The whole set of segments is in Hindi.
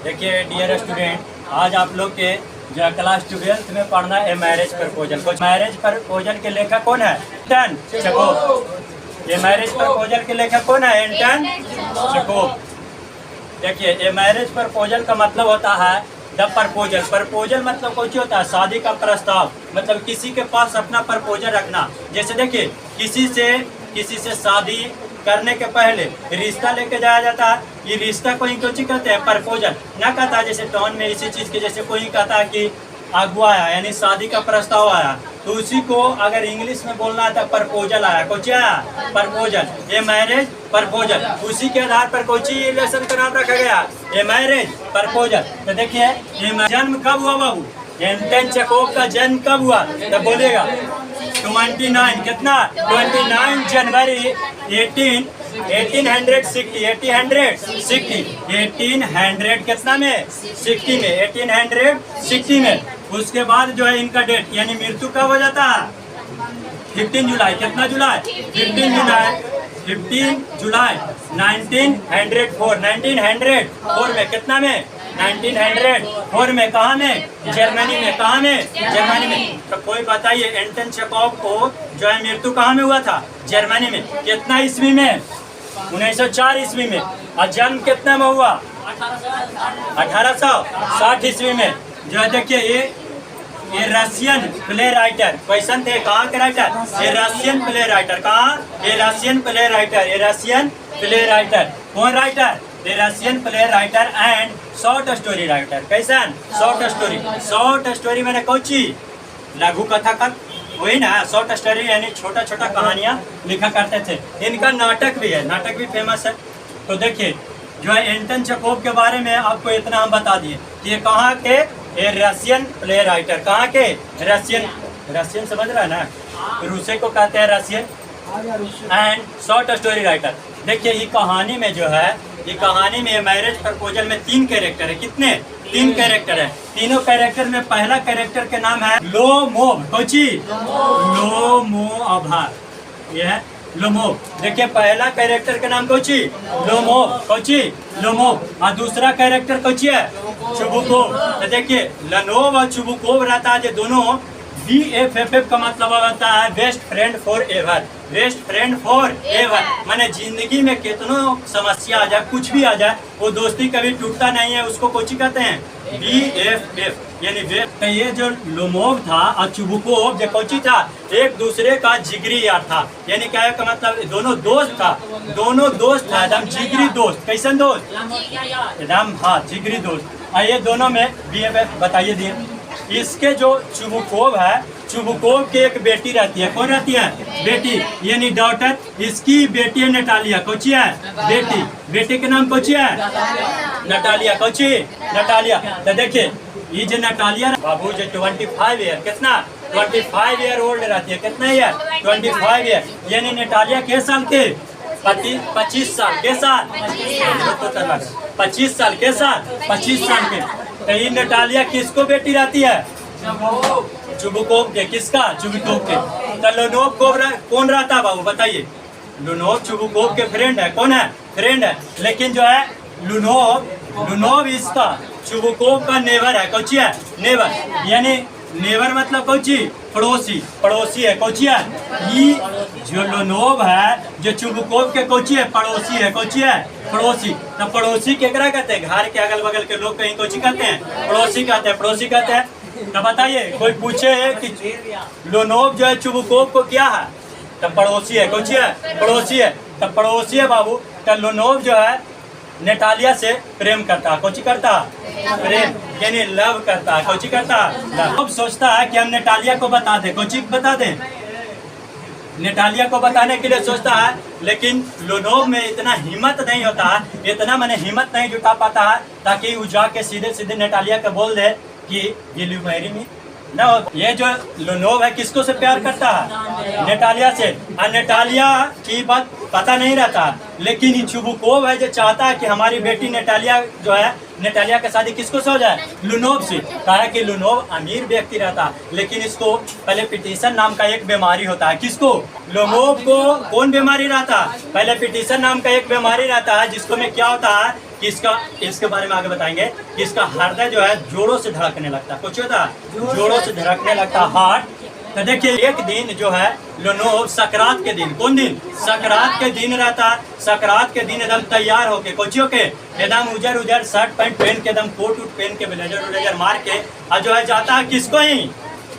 देखिए डियर स्टूडेंट, आज आप लोग के जो क्लास 12th में पढ़ना है मैरिज प्रपोजल को। मैरिज प्रपोजल के लेखक कौन है? एंटन चेखोव। ये मैरिज प्रपोजल के लेखक कौन है? एंटन चेखोव। देखिए ये मैरिज प्रपोजल का मतलब होता है द प्रपोजल। प्रपोजल मतलब कुछ होता है शादी का प्रस्ताव, मतलब किसी के पास अपना प्रपोजल रखना। जैसे देखिए किसी से शादी करने के पहले रिश्ता लेके जाया जाता है। ये रिश्ता कोई कुछ कहते हैं प्रपोजल ना कहता है। जैसे टॉन में इसी चीज के जैसे कोई कहता है कि अगुआ आया यानी शादी का प्रस्ताव आया, तो उसी को अगर इंग्लिश में बोलना है तो प्रपोजल आया। कुछ आया प्रपोजल, ये मैरिज प्रपोजल। उसी के आधार पर कोई रिलेशन का नाम रखा गया, ये मैरिज प्रपोजल। तो देखिए ये जन्म कब हुआ बाबू? एंटन चेखोव का जन्म कब हुआ? तो बोलेगा 29 कितना 29 जनवरी 1860 कितना में 60 में 1860 में। उसके बाद जो है इनका डेट यानी मृत्यु कब हो जाता है? 15 जुलाई। कितना जुलाई? 15 जुलाई 1904 में। कितना में? 1904 में। कहाँ में? जर्मनी में। कहाँ में? जर्मनी में। तो कोई बताइए एंटन चेखोव को जो है मृत्यु कहाँ में हुआ था? जर्मनी में। कितना ईस्वी में? 1904 ईस्वी में। और जन्म कितना में हुआ? 1860 ईस्वी में। जो है देखिए ये रशियन प्ले राइटर क्वेश्चन थे। कहाँ के राइटर? ये रशियन प्ले राइटर। कहाँ? ये रशियन प्ले राइटर। ये रशियन प्ले राइटर कौन राइटर? ये Russian play writer and short story writer. कैसन? शॉर्ट स्टोरी मैंने कौची लघु कथा का वही ना। शॉर्ट स्टोरी यानी छोटा छोटा कहानियाँ लिखा करते थे। इनका नाटक भी है, नाटक भी फेमस है। तो देखिए जो है एंटन चेखोव के बारे में आपको इतना हम बता दिए कि ये कहाँ के? ये रशियन प्ले राइटर। कहाँ के? रशियन समझ रहा है ना, रूसे को कहते हैं Russian and short story writer. देखिए ये कहानी में जो है ये कहानी में मैरिज प्रपोजल में 3 कैरेक्टर है। कितने? 3 कैरेक्टर है। तीनों कैरेक्टर में पहला कैरेक्टर के नाम है लोमोव। कोची? लोमोव। यह है लोमोव। देखिए पहला कैरेक्टर का नाम कोची? लोमोव। कोची? लोमोव। और दूसरा कैरेक्टर कोची है? चुबुकोव। तो देखिए लनोव और चुबुकोव रहता है। जो दोनों BFF का मतलब होता है best friend for ever. Best friend for ever माने जिंदगी में कितनों समस्या आ जाए, कुछ भी आ जाए, वो दोस्ती कभी टूटता नहीं है। उसको कोची कहते हैं? BFF यानी तो ये जो लोमोव था और चुबुकोव जो कोची था, एक दूसरे का जिगरी यार था। यानी क्या का मतलब दोनों दोस्त था। दोनों दोस्त था एकदम जिगरी दोस्त। कैसन दोस्त? एकदम हाँ जिगरी दोस्त। और ये दोनों में BFF बताइए दिए। इसके जो चुबुकोव है, चुबुकोव की एक बेटी रहती है। कौन रहती है? बेटी यानी डॉटर। इसकी बेटी है नटालिया। कोची है? बेटी। बेटी के नाम कोची है? नटालिया। कोची? नटालिया। तो देखिए ये जो नटालिया बाबू जो 25 ईयर कितना 25 ईयर ओल्ड रहती है। कितना ईयर? 25 ईयर। यानी नटालिया के साल के? 25 साल के साल 25 साल के साल 25 साल के। तो ये नटालिया किसको बेटी रहती है? चुबुकोव के। किसका? चुबुकोव के। तो लोनोव कौन रहता है बाबू बताइए? लोनोव चुबुकोव के फ्रेंड है। कौन है? फ्रेंड है। लेकिन जो है लुनोव इसका चुबुकोव का नेवर है। कोची है? नेवर यानी नेवर मतलब कोची? पड़ोसी। पड़ोसी है। कोची है? ये जो लोनोव है जो चुबुकोव के कोची है? पड़ोसी है। कोची है? पड़ोसी। तो पड़ोसी केकरा कहते हैं? घर के अगल बगल के लोग कहीं कोची कहते हैं? पड़ोसी कहते हैं। पड़ोसी कहते हैं। तो बताइए कोई पूछे कि लोनोव जो है चुबुकोव को क्या है? तो पड़ोसी है। कोची है? पड़ोसी है। तो पड़ोसी है बाबू। तो लोनोव जो है नटालिया से प्रेम करता है। कोची करता? प्रेम यानी लव करता है। कोची करता? लव। सोचता है कि हम नटालिया को बता दें। कोची बता दें? नटालिया को बताने के लिए सोचता है, लेकिन लोनोव में इतना हिम्मत नहीं होता है, इतना मैंने हिम्मत नहीं जुटा पाता है ताकि वो जाके सीधे सीधे नटालिया को बोल दे कि विल यू मैरी मी ना। ये जो लोनोव है किसको से प्यार करता है? नटालिया से। और नटालिया की बात पता नहीं रहता, लेकिन चुबुकोव है जो चाहता है कि हमारी बेटी नटालिया जो है नटालिया की शादी किसको से हो जाए? लुनोव से। कहा कि लुनोव अमीर व्यक्ति रहता है, लेकिन इसको पहले पिटीशन नाम का एक बीमारी होता है। किसको? लोमोव को कौन बीमारी रहता है? पहले पिटीशन नाम का एक बीमारी रहता है, जिसको में क्या होता है कि इसके बारे में आगे बताएंगे कि इसका हृदय जो है जोरों से धड़कने लगता है। कुछ होता है जोरों से धड़कने लगता हार्ट। तो देखिए एक दिन जो है लोनोव सकरात के दिन, कौन दिन? सकरात के दिन रहता है। सकरात के दिन एकदम तैयार होके कोचियों के एकदम उजर शर्ट पैंट पहन के एकदम कोट उट पहन के ब्लेजर मार के और जो है जाता है किसको ही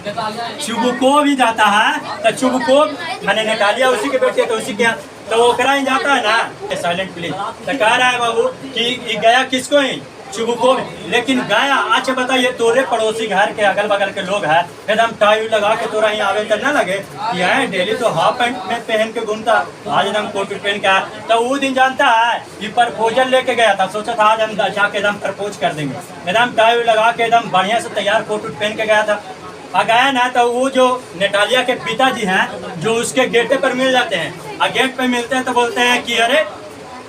चुबुकोव ही जाता है। तो चुबुकोव मैंने नटालिया उसी के बेटे तो उसी के तो ओकरा ही जाता है ना। Silent please. तो कह रहा है बाबू कि गया किसको ही चुबुकोव, लेकिन गया। अच्छा बताइए तोरे पड़ोसी घर के अगल बगल के लोग हैं एकदम टाई लगा के तोरा यहाँ आवे करना लगे यहाँ डेली तो हाफ पैंट में पहन के घूमता, आज एकदम कोट पहन के आया। तो वो दिन जानता है कि प्रपोजल लेके गया था, सोचा था आज हम जाके एकदम प्रपोज कर देंगे, एकदम टाई लगा के एकदम बढ़िया से तैयार कोट पहन के गया था। गया ना तो वो जो नटालिया के पिताजी हैं जो उसके गेटे पर मिल जाते हैं और गेट पे मिलते हैं तो बोलते हैं कि अरे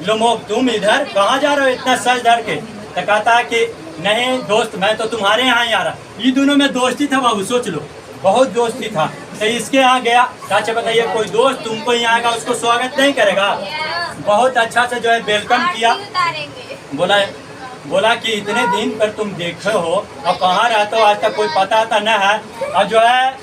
लोमोव तुम इधर कहाँ जा रहे हो इतना सज धर के? तो कहता है कि नहीं दोस्त मैं तो तुम्हारे यहाँ ही आ रहा। ये दोनों में दोस्ती था बाबू, सोच लो बहुत दोस्ती था। तो इसके यहाँ गया। अच्छा बताइए कोई दोस्त तुमको यहाँ आएगा उसको स्वागत नहीं करेगा? बहुत अच्छा से जो है वेलकम किया। बोला कि इतने दिन पर तुम देखे हो और कहाँ रहते हो आज तक कोई पता आता न है, और जो है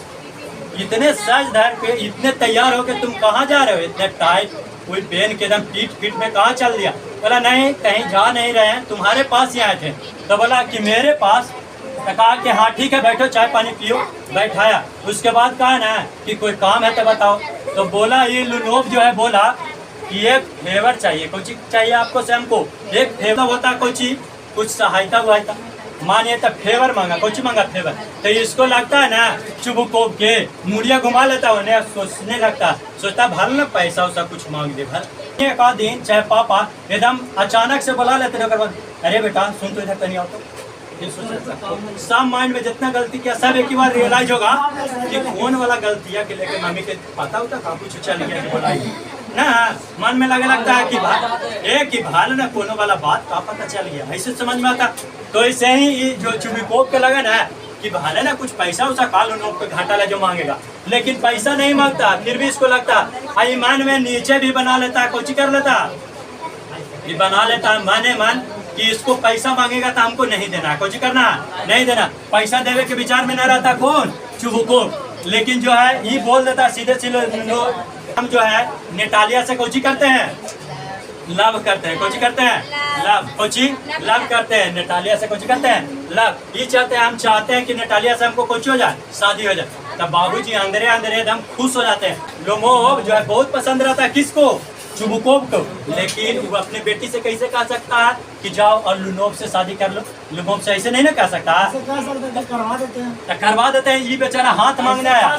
इतने सज धर के इतने तैयार हो के तुम कहाँ जा रहे हो? इतने टाइट कोई पेन के एकदम पीठ में कहाँ चल दिया? बोला नहीं कहीं जा नहीं रहे हैं, तुम्हारे पास ही आए थे। तो बोला कि मेरे पास? तो कहा कि हाँ ठीक है बैठो चाय पानी पियो। बैठाया। उसके बाद कहा ना कि कोई काम है तो बताओ। तो बोला ये लोनोव जो है बोला कि एक फेवर चाहिए। कुछ चाहिए आपको से हमको? एक फेवर होता कुछ सहायता हुआ मानिए तो फेवर मांगा। कुछ मांगा फेवर। तो इसको लगता है ना चुबुकोव के मुड़िया घुमा लेता उन्हें सोचने लगता, सोचता भर ना पैसा उसा कुछ मांग दे भर। एक आध दिन चाहे पापा एकदम अचानक से बुला लेते अरे बेटा सुन तो इधर कहीं आओ तो सब माइंड में जितना गलती किया सब एक ही बार रियलाइज होगा कि कौन वाला गलतियाँ के लेके मम्मी के पता होता था कुछ चल गया बोलाई ना मन में लगे लगता है कि भाल ना कोनो वाला बात का पता चल गया ऐसे समझ में आता। तो ऐसे ही जो चुबुकोव के लगे ना कि भाले ना कुछ पैसा उसा खा लो पे घाटा ला जो मांगेगा, लेकिन पैसा नहीं मांगता। फिर भी इसको लगता ईमान में नीचे भी बना लेता कुछ कर लेता ये बना लेता मन कि इसको पैसा मांगेगा तो हमको नहीं देना, कुछ करना नहीं देना। पैसा देवे के विचार में न रहता कौन? चुबुकोव। लेकिन जो है ये बोल देता सीधे हम जो है नटालिया से कोची करते हैं लव करते हैं। कोची करते हैं लव। कोची लव करते हैं। नटालिया से कोची करते हैं लव। ये चाहते हैं हम चाहते हैं कि नटालिया से हमको कुछ हो जाए शादी हो जाए। तब बाबूजी अंदर एकदम खुश हो जाते हैं। लोमोव जो है बहुत पसंद रहता है किसको? चुबुकोव को। लेकिन वो अपने बेटी से कैसे कह सकता है कि जाओ और लोनोव से शादी कर लो? लोमोव से ऐसे नहीं ना कह सकता। करवा देते हैं। ये बेचारा हाथ मांगने आया।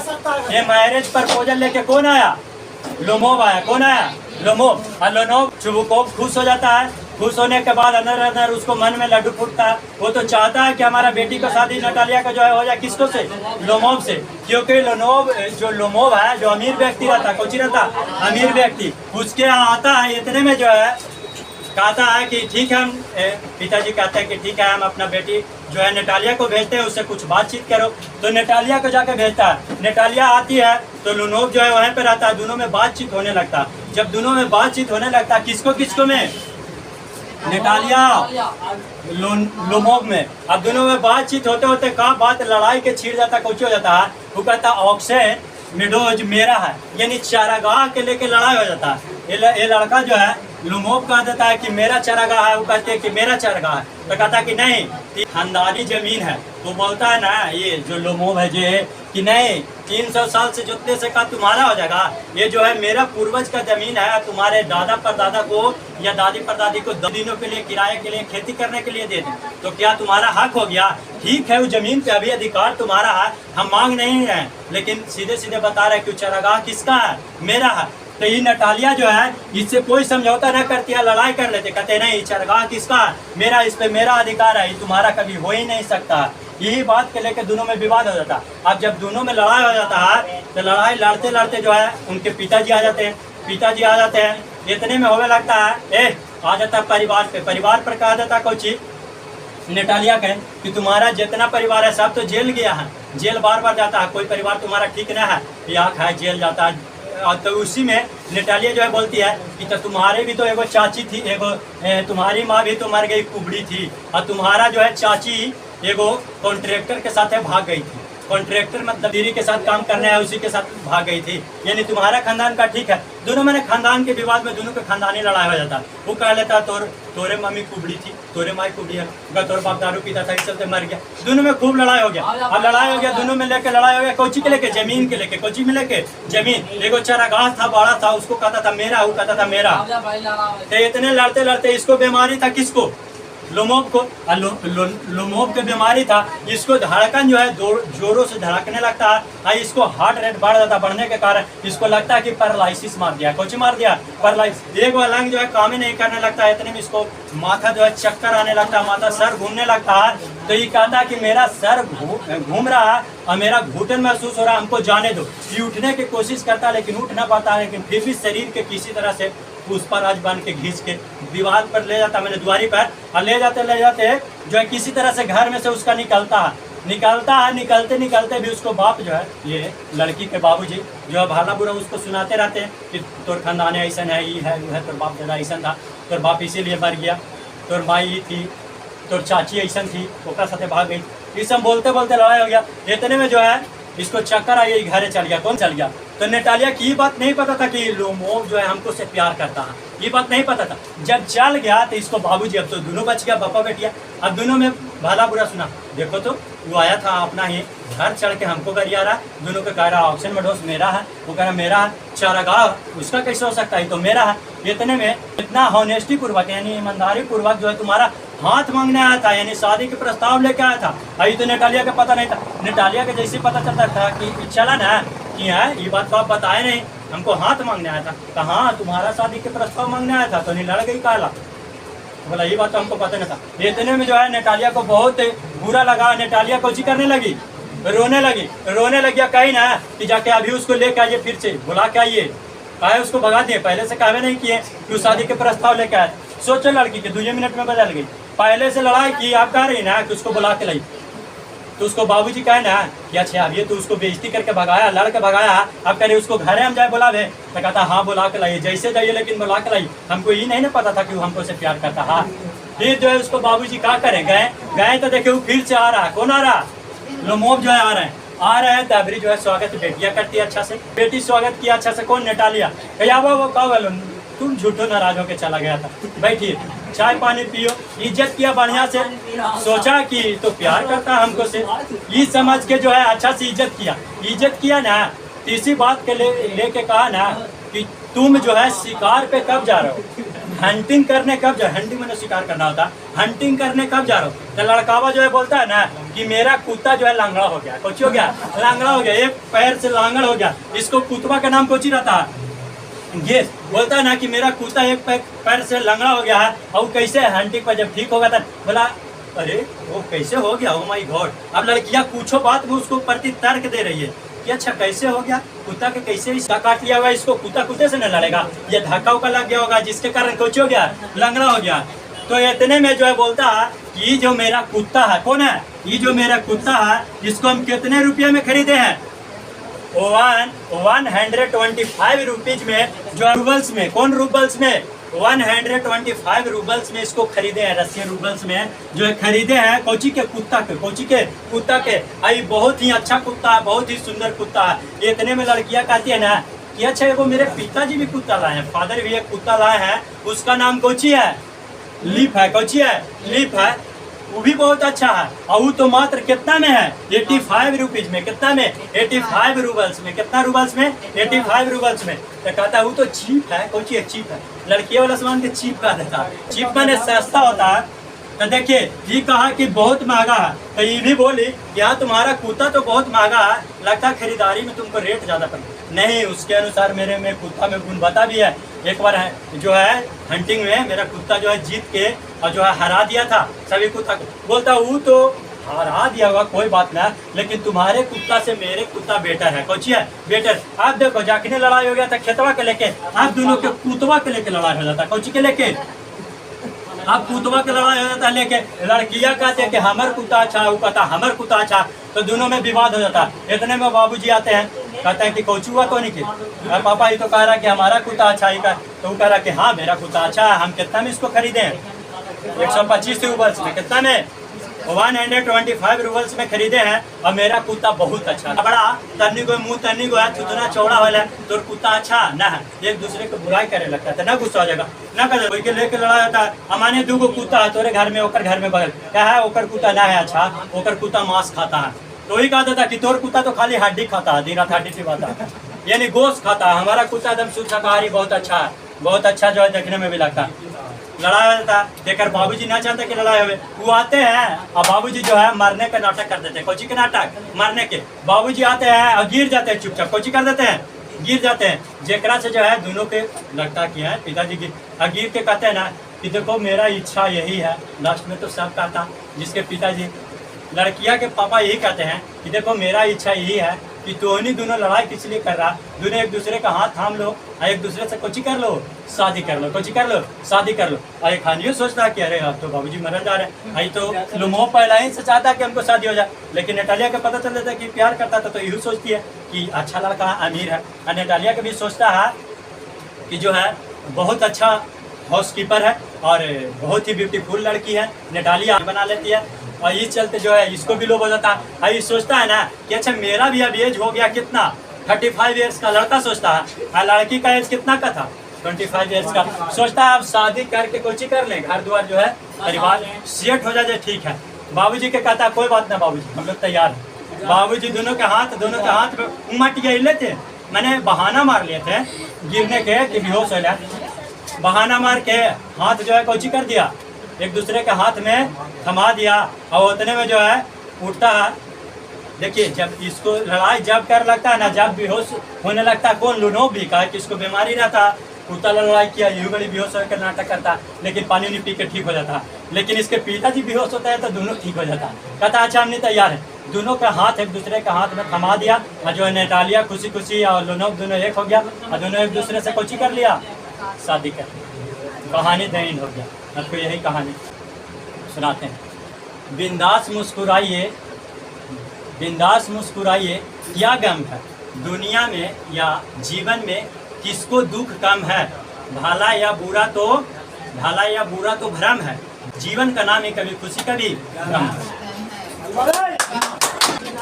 ये मैरिज प्रपोजल लेके कौन आया? लोमोव आया। कौन आया? लोमोव। और लोमोव चुबुकोव खुश हो जाता है। खुश होने के बाद अंदर उसको मन में लड्डू फूटता है। वो तो चाहता है कि हमारा बेटी का शादी नटालिया का जो है हो जाए किसको से? लोमोव से। क्योंकि लोमोव है जो अमीर व्यक्ति रहता कुछ रहता अमीर व्यक्ति उसके यहाँ आता है। इतने में जो है कहता है कि ठीक है हम पिताजी कहते हैं कि ठीक है हम अपना बेटी जो है नटालिया को भेजते हैं, उससे कुछ बातचीत करो। तो नटालिया को जाकर भेजता है। नटालिया आती है तो लोनोव जो है वहीं पे रहता है। दोनों में बातचीत होने लगता। जब दोनों में बातचीत होने लगता किसको में? नटालिया लोमोव में। अब दोनों में बातचीत होते होते कहाँ बात लड़ाई के छिड़ जाता कुछ हो जाता है। वो कहता ऑक्सेन मेडोज मेरा है, यानी चारागाह के लेके लड़ाई हो जाता है। ये लड़का जो है लोमोव कह देता है कि मेरा चारागाह है, वो कहते हैं कि मेरा चारागाह है। तो कहता है कि नहीं खानदानी जमीन है। तो बोलता है ना ये जो लोमोव है जो कि नहीं 300 साल से जोतने से का तुम्हारा हो जाएगा, ये जो है मेरा पूर्वज का जमीन है। तुम्हारे दादा परदादा को या दादी परदादी को 2 दिनों के लिए किराए के लिए खेती करने के लिए दे दें तो क्या तुम्हारा हक हो गया? ठीक है वो जमीन पे अभी अधिकार तुम्हारा है, हम मांग नहीं रहे, लेकिन सीधे सीधे बता रहे कि चारागाह किसका है? मेरा है। तो ये नटालिया जो है इससे कोई समझौता न करती है, लड़ाई कर लेते, कहते नहीं चारागाह किसका है? मेरा, इस पे मेरा अधिकार है, ये तुम्हारा कभी हो ही नहीं सकता। यही बात के लेकर दोनों में विवाद हो जाता। अब जब दोनों में लड़ाई हो जाता है तो लड़ाई लड़ते लड़ते जो है उनके पिताजी आ जाते हैं। इतने में होने लगता है आ जाता परिवार पे। परिवार पर कहा जाता कुछ नटालिया कहे कि तुम्हारा जितना परिवार है सब तो जेल गया है, जेल बार बार जाता है, कोई परिवार तुम्हारा ठीक न है, या खाए जेल जाता है, तो उसी में नेटालिया जो है बोलती है कि तो तुम्हारे भी तो एगो चाची थी, एगो तुम्हारी माँ भी तो मर गई, कुबड़ी थी, और तुम्हारा जो है चाची एगो कॉन्ट्रैक्टर के साथ है भाग गई थी। कॉन्ट्रैक्टर मतलब दीदी के साथ काम करने आया, उसी के साथ भाग गई थी। यानी तुम्हारा खानदान का ठीक है। दोनों में खानदान के विवाद में दोनों के खानदानी लड़ाई हो जाता। वो कह लेता तोरे मम्मी कुबड़ी थी, तोरे माई कुबड़ी है, तोर बाप दारू पीता था, इस चलते मर गया। दोनों में खूब लड़ाई हो गया। अब लड़ाई हो गया, दोनों में लेके लड़ाई हो गया। कोची के लेके? जमीन के लेके। कोची में लेके? जमीन। एगो चरागाह था, बड़ा था, उसको कहता था मेरा, वो कहता था मेरा। तो इतने लड़ते लड़ते इसको बीमारी था, किसको? लोमोब को। लोमोब के बीमारी था, इसको धड़कन जो है जोरों से धड़कने लगता है, और इसको हार्ट रेट बढ़ जाता। बढ़ने के कारण इसको लगता है कि पैरालिसिस मार दिया। कुछ मार दिया, पैरालिसिस। एक अलंग जो है काम ही नहीं करने लगता है। इतने में इसको माथा जो है चक्कर आने लगता है, माथा सर घूमने लगता है। तो ये कहता है कि मेरा सर घूम रहा है और मेरा घुटन महसूस हो रहा है, हमको जाने दो। ये उठने की कोशिश करता है लेकिन उठ ना पाता है, लेकिन फिर भी शरीर के किसी तरह से पुष्पाराज बन के घींच के दीवार पर ले जाता, मैंने द्वारी पर, और ले जाते जो है किसी तरह से घर में से उसका निकलता है। निकलते निकलते भी उसको बाप जो है, ये लड़की के बाबूजी जो है भला बुरा उसको सुनाते रहते हैं कि तोर खानदान ऐसा है, ये है, वो है, तोर बाप दादा ऐसा था, तोर बाप इसीलिए मर गया, तोर माई थी, तोर चाची ऐसा थी, ओकरा साथे भाग गई। ये सब बोलते बोलते लड़ाई हो गया। इतने में जो है इसको चक्कर आई, घरे चल गया। कौन चल गया? तो नेटालिया की ये बात नहीं पता था कि लोमोब जो है हमको से प्यार करता है, ये बात नहीं पता था। जब चल गया तो इसको बाबूजी, अब तो दोनों बच गया, पापा बेटिया। अब दोनों में भला बुरा सुना। देखो तो वो आया था अपना ही घर चढ़ के हमको गरिया रहा, दोनों का कह रहा ऑक्सीजन में डोज मेरा है, वो कह रहा मेरा है, चारागाह उसका कैसे हो सकता है, तो मेरा है। इतने में इतना हॉनेस्टी पूर्वक यानी ईमानदारी पूर्वक जो है तुम्हारा हाथ मांगने आया था, यानी शादी के प्रस्ताव लेके आया था। अभी तो नेटालिया का पता नहीं था। नेटालिया के जैसे पता चलता था कि चला ना कि है ये बात तो आप बताए नहीं, हमको हाथ मांगने आया था। कहा तुम्हारा शादी के प्रस्ताव मांगने आया था, तो नहीं लड़ गई काला। बोला ये बात तो हमको पता नहीं था। इतने में जो है नेटालिया को बहुत बुरा लगा। नेटालिया कोची करने लगी, रोने लगी। कहीं ना कि जाके अभी उसको लेके आइए, फिर से बुला के आइए। कहे उसको भगा दिए, पहले से कहवे नहीं किए कि उस शादी के प्रस्ताव लेके आए। सोचो लड़की के 2 मिनट में बदल गई। पहले से लड़ाई की, आप कह रही ना कि उसको बुला के लाई, तो उसको बाबूजी कहे ना कि अच्छा अब ये तो उसको बेइज्जती करके भगाया, लड़ के भगाया, अब कह रहे उसको घरे हम जाए बुलावे, तो कहता हाँ बुला के लाइए, जैसे जाइए लेकिन बुला के लाइए। हमको ये नहीं ना पता था कि वो हमको से प्यार करता। हाँ फिर जो है उसको बाबूजी क्या करें, गए तो देखे वो फिर से आ रहा है। कौन आ रहा? लोमोब जो है आ रहे हैं। तबरी जो है स्वागत बेटियाँ करती है अच्छा से, बेटी स्वागत किया अच्छा से। कौन? नेटालिया। भैया वो कहो तुम झूठो नाराज होके चला गया था, बैठिए चाय पानी पियो। इज्जत किया बढ़िया से, सोचा कि तो प्यार करता है हमको से, ये समझ के जो है अच्छा से इज्जत किया ना। इसी बात के लेके कहा ना कि तुम जो है शिकार पे कब जा रहे हो, हंटिंग करने कब जा, हंटिंग मैंने शिकार करना होता, हंटिंग करने कब जा रहे हो। तो लड़कावा जो है बोलता है ना कि मेरा कुत्ता जो है लांगड़ा हो गया। कुछ हो गया, लांगड़ा हो गया, एक पैर से लांगड़ हो गया। इसको कुतबा का नाम कोची रहता है, ये बोलता है ना कि मेरा कुत्ता एक पैर से लंगड़ा हो गया है। और कैसे हंटिंग पर जब ठीक होगा था, बोला अरे वो कैसे हो गया, ओ माय गॉड। अब लड़कियां कुछ बात में उसको प्रति तर्क दे रही है कि अच्छा कैसे हो गया, कुत्ता के कैसे इसका काट लिया हुआ, इसको कुत्ता कुत्ते से न लड़ेगा, ये धक्का उक्का लग गया होगा जिसके कारण कुछ हो गया, लंगड़ा हो गया। तो इतने में जो है बोलता है कि ये जो मेरा कुत्ता है, कौन है ये जो मेरा कुत्ता है, इसको हम कितने रुपये में खरीदे हैं? 125 रुपीज में, जो रूबल्स में, कौन रूबल्स में, 125 रूबल्स में इसको खरीदे हैं, रशियन रूबल्स में जो है खरीदे हैं। कोची के कुत्ता के आई बहुत ही अच्छा कुत्ता है, बहुत ही सुंदर कुत्ता है। इतने में लड़कियां कहती है ना कि अच्छा वो मेरे पिताजी भी कुत्ता लाए हैं, फादर भी एक कुत्ता लाए हैं, उसका नाम कोची है, लीफ है। कोची है, लीफ है, वो भी बहुत अच्छा है। और वो तो मात्र कितना में है, 85 रुपीज में। कितना में? 85 रूबल्स में। कितना रूबल्स में? 85 रूबल्स में। तो कहता है वो तो चीप है। कौन चीज चीप है? लड़कियों वाला सामान के चीप का देता है, चीप माने सस्ता होता है। तो देखिए ये कहा कि बहुत महंगा है, तो ये भी बोली यहाँ तुम्हारा कुत्ता तो बहुत महंगा है, लगता है खरीदारी में तुमको रेट ज़्यादा पड़े। नहीं, उसके अनुसार मेरे में कुत्ता में गुणवत्ता भी है। एक बार है जो है हंटिंग में मेरा कुत्ता जो है जीत के और जो है हरा दिया था सभी कुत्ता को। बोलता वो तो हरा दिया होगा कोई बात ना, लेकिन तुम्हारे कुत्ता से मेरे कुत्ता बेटर है। कौची है? बेटर। आप देखो जाखने लड़ाई हो गया था खेतवा के लेके, आप दोनों के कुतवा के लेके लड़ाई हो जाता। कौची के लेके? आप कुतवा के लड़ाई हो जाता लेके। लड़कियां कहते हैं कि हमार कुत्ता अच्छा, वो कहता हमार कुत्ता अच्छा, तो दोनों में विवाद हो जाता। इतने में बाबूजी आते हैं, कहता है कि कोचू हुआ कौन के पापा ये तो कह रहा कि हमारा कुत्ता अच्छा ही का, तो वो कह रहा कि हाँ मेरा कुत्ता अच्छा है, हम कितना में इसको खरीदे 125 रूबल्स में, कितना में 125 रूबल्स में खरीदे हैं, और मेरा कुत्ता बहुत अच्छा बड़ा तन्नी को मुंह तन्नी को है इतना चौड़ा वाला है, तो कुत्ता अच्छा ना है, एक दूसरे को बुराई करे लगता है, ना गुस्सा हो जाएगा ना कर कोई के लेके लड़ा जाता है। हमारे दो कुत्ता है तोरे घर में, ओकर घर में बगल क्या है, ओकर कुत्ता ना है अच्छा, ओकर कुत्ता मांस खाता है, तो वही कहता था कि तोर कुत्ता तो खाली हड्डी खाता है, दिन रात हड्डी चिबाता है, यानी गोश्त खाता है, हमारा कुत्ता एकदम शुद्ध शाकाहारी बहुत अच्छा है, बहुत अच्छा जो है देखने में भी लगता है। लड़ाई होता है देखकर बाबूजी ना चाहते कि लड़ाई हुए, वो आते हैं और बाबूजी जो है मारने का नाटक कर देते हैं, कोची के नाटक मारने के, बाबूजी आते हैं और गिर जाते हैं चुपचाप, कोची कर देते हैं गिर जाते हैं, जेकरा से जो है दोनों के लगता कि है पिताजी गिर के कहते हैं ना कि देखो मेरा इच्छा यही है, लास्ट में तो सब कहता, जिसके पिताजी लड़कियां के पापा यही कहते हैं कि देखो मेरा इच्छा यही है कि दोनों लड़ाई किस लिए कर रहा, दोनों एक दूसरे का हाथ थाम लो और एक दूसरे से कोची कर लो, शादी कर लो, कोची कर लो, शादी कर लो। और एक खानियो सोचता है कि अरे अब तो बाबूजी मरन जा रहे हैं, आई तो लुमो पहला ही से चाहता है कि हमको शादी हो जाए, लेकिन नेटालिया का पता चल जाता है कि प्यार करता था, तो यही सोचती है कि अच्छा लड़का है, अमीर है, और नेटालिया का भी सोचता है कि जो है बहुत अच्छा हाउस कीपर है और बहुत ही ब्यूटीफुल लड़की है, नेटालिया बना लेती है, और इस चलते जो है इसको भी लोभ हो जाता है। ये सोचता है ना कि अच्छा मेरा भी अब एज हो गया कितना 35 ईयर्स का, लड़का सोचता है, और लड़की का एज कितना का था 25 ईयर्स का, सोचता है अब शादी करके कोची कर ले, घर द्वार जो है परिवार सेट हो जाए, ठीक है। बाबूजी के कहता है कोई बात ना बाबूजी हम लोग तैयार हैं। बाबूजी दोनों के हाथ उमट गए थे, मैंने बहाना मार लिए थे गिरने के कि बेहोश हो जाए, बहाना मार के हाथ जो है कोची कर दिया, एक दूसरे के हाथ में थमा दिया, और उतने में जो है उठता है। देखिए जब इसको लड़ाई जब कर लगता है ना, जब बेहोश होने लगता है, कौन लुनो भी का कि इसको बीमारी रहता, कुत्ता लड़ाई किया यूं बड़ी बेहोश होकर नाटक करता, लेकिन पानी नहीं पी के ठीक हो जाता, लेकिन इसके पिताजी बेहोश होता है तो दोनों ठीक हो जाता, कहता अच्छा हम नहीं तैयार है, दोनों का हाथ एक दूसरे के हाथ में थमा दिया, और जो है नेटालिया खुशी खुशी और लुनो दोनों एक हो गया, और दोनों एक दूसरे से कोची कर लिया, शादी कर लिया, कहानी दहीन हो गया। आपको यही कहानी सुनाते हैं। बिंदास मुस्कुराइए, बिंदास मुस्कुराइए, क्या गम है दुनिया में या जीवन में, किसको दुख कम है, भला या बुरा तो भ्रम है, जीवन का नाम है कभी खुशी कभी गम।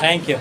Thank you.